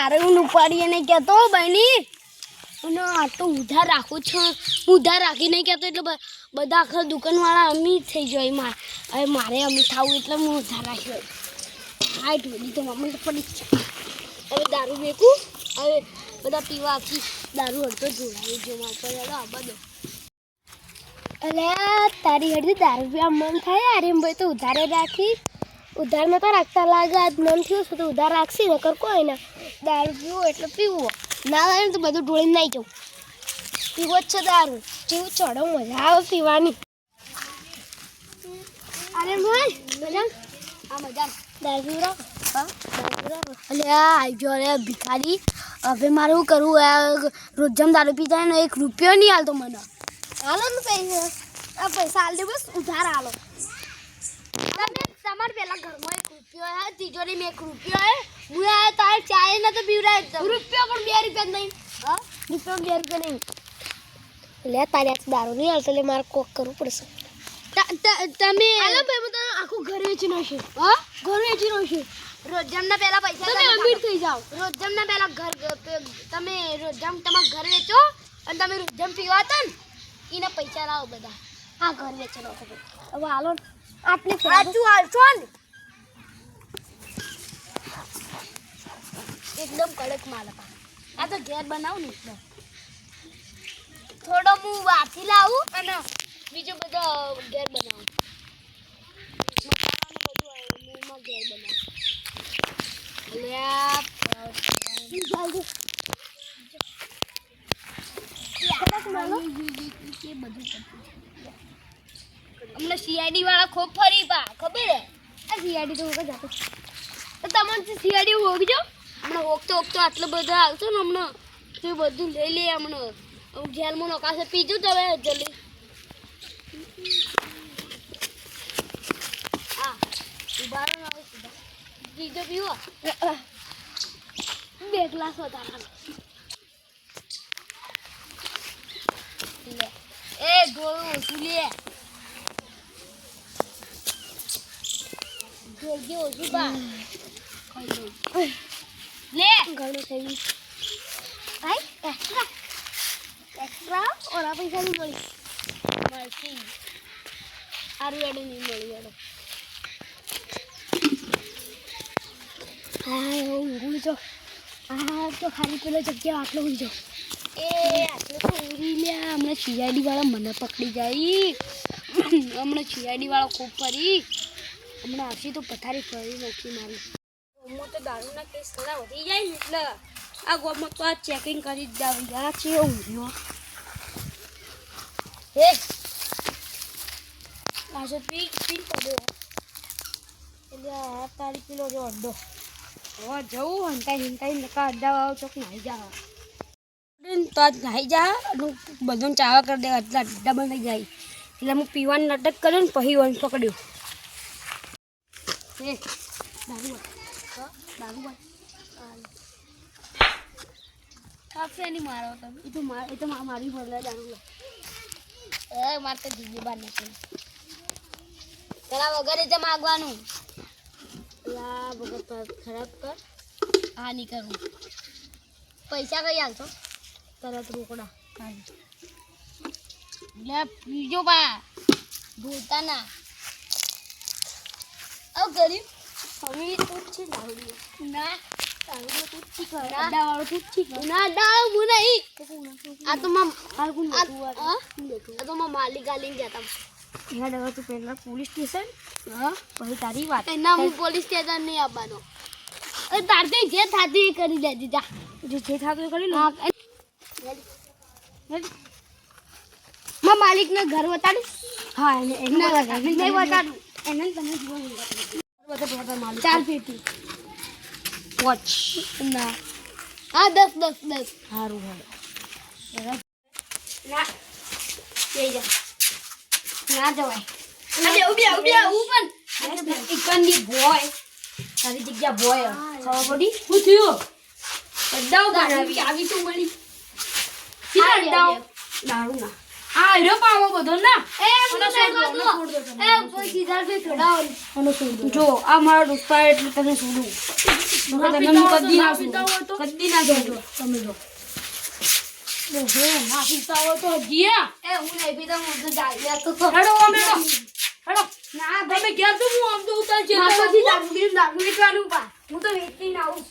તારે હું ઉપાડીએ નહીં કહેતો બહેની અને આ તો ઉધાર રાખું છું ઉધાર રાખી નહીં કહેતો એટલે બધા આખા દુકાનવાળા અમીર થઈ જાય હવે મારે અમીર થવું એટલે હું ઉધાર રાખ્યો હા ઢોલી તો મમ્મી તો પડી હવે દારૂ વેચું હવે બધા પીવા આખી દારૂ હડતો જોડાવી જો મારે પર આ બધો અલે તારી હડતી દારૂ પીવા મન થાય અરે ભાઈ તો ઉધારે રાખી ઉધારમાં તો રાખતા લાગે આજ મન થયું છે તો ઉધાર રાખશી ને કર કોઈ ના દારૂ પીવો એટલે પીવો ના આવે ને તો બધું ઢોળીને નાઈ જવું પીવો જ છે દારૂ જેવું ચડો મજા આવે પીવાની અરે ભાઈ મજા આ મજા દારૂ પીવો હા અલે આવી જો અરે ભિખારી હવે મારે શું કરવું રોજમ દારૂ પી જાય ને 1 રૂપિયો નહીં હાલતો મને હાલો ને પૈસા હાલ દે બસ ઉધાર હાલો તમારે પેલા ઘરમાં 1 રૂપિયો હે તિજોરી 1 રૂપિયો હે હું આ તાર ચાય ન તો પીવરા એકદમ રૂપિયો પણ 2 રૂપિયા નહીં હા રૂપિયો 2 રૂપિયા નહીં લે તારે દારૂ નહીં હાલતો લે મારે કોક કરવું પડશે તમે હાલો ભાઈ હું તો આખું ઘર વેચી નાખશે હા ઘર વેચી નાખશે રોજમના પહેલા પૈસા તમે અમીર થઈ જાઓ રોજમના પહેલા ઘર તમે રોજમ તમારા ઘર વેચો અને તમે રોજમ પીવા હતા ને એના પૈસા લાવો બધા આ ઘર વેચવાનો હવે હાલો આટલી સાચું હાલશો ને એકદમ કડક માલ આ તો ઘેર બનાવું ને એટલે થોડો હું વાથી લાવું અને બીજું બધો ઘેર બનાવું મસાલાનું બધું ઘેર બનાવું હમણાં સીઆઈડી વાળા ખૂબ ફરી પા ખબર હે આ સીઆઈડી તો વખત જાતો તમને સીઆઈડી હોગજો હમણાં હોગતો આટલો બધા આવશો ને હમણાં તો બધું લઈ લે હમણાં જેલમાં નકાશે પીજું તો હવે જલ્દી હા ઉભા રહો આવે સીધા બીજો પીવો 2 ગ્લાસ વધારે લે એ ગોળું ઓછું લે જોજે ઓછું બા લે ઘણું થઈ આઈ એક્સ્ટ્રા ઓલા પૈસા નહીં મળી મળશે આરું એડે નહીં મળી એડો હા ઊંઘું જો આ તો ખાલી પેલો જગ્યા આટલો ઊંઘો એ આટલો તો ઉરી લ્યા હમણાં સીઆઈડી વાળા મને પકડી જાય હમણાં સીઆઈડી વાળા ખૂબ ફરી હમણાં આવશે તો પથારી ફરી નાખી મારી ગોમમાં તો દારૂના કેસ થોડા વધી જાય ને એટલે આ ગોમમાં તો આ ચેકિંગ કરી જ જાવ યાર છે ઊંઘ્યો હે પાછો પી પડ્યો એટલે આ તારી કિલો જો અડધો હવે જવું હંતાઈ નકા અડધા આવો ચોક નાહી જા તો આજ નાહી જા બધું ચાવા કરી દે એટલે અડધા બંધ થઈ જાય એટલે હું પીવાનું નાટક કર્યું ને પછી વન પકડ્યું એ દારૂ કાફે નહીં મારો તમે એ તો મારી બોલે દારૂ એ મારે તો જીવી બાર નથી પેલા વગર રીતે માગવાનું પેલા વગર ખરાબ કર હા નહીં કરું પૈસા કઈ હાલતો તરત રોકડા લે બીજો બા ભૂલતા ના આવ ગરીબ હવે તું છે દારૂ ના દારૂ તું ઠીક અડા વાળો તું ઠીક ના દાવ હું નહીં આ તો માં હાલકું આ તો માં માલિક આલીને જતા હેડ હવે તું પહેલા પોલીસ સ્ટેશન હા પછી તારી વાત ના હું પોલીસ સ્ટેશન નહીં આવવાનો તારથી જે થાતી કરી દેજે જા જે થાતું કરી લો માં માલિકને ઘર બતાડી હા એને નહીં બતાડું એને તમે જોવા માલિક 4 પેટી વોચ ના હા 10 સારું હા ના જઈ જા ના જવાય અરે ઉબ્યા પણ ઇકંડી બોય તારી જગ્યા બોય ખબર પડી શું થયું અડાવ ગાડી આવી તો મળી સીધા અડાવ દારૂ ના આ હીરો પાવો બધો ના એ મને છોડ દો એ કોઈ સીધા સે થોડા જો આ મારો દોસ્ત એટલે તને છોડું તમે હું કદી ના પીતા કદી ના જોજો તમે જો ઓહો ના પીતા હોય તો જીયા એ હું નહીં પીતો હું તો જાગ્યા તો હેડો અમે તો હેડો ના તમે ઘેર તો હું આમ તો ઉતાર છે પછી દારૂ પીવાનું પા હું તો વેચીને આવું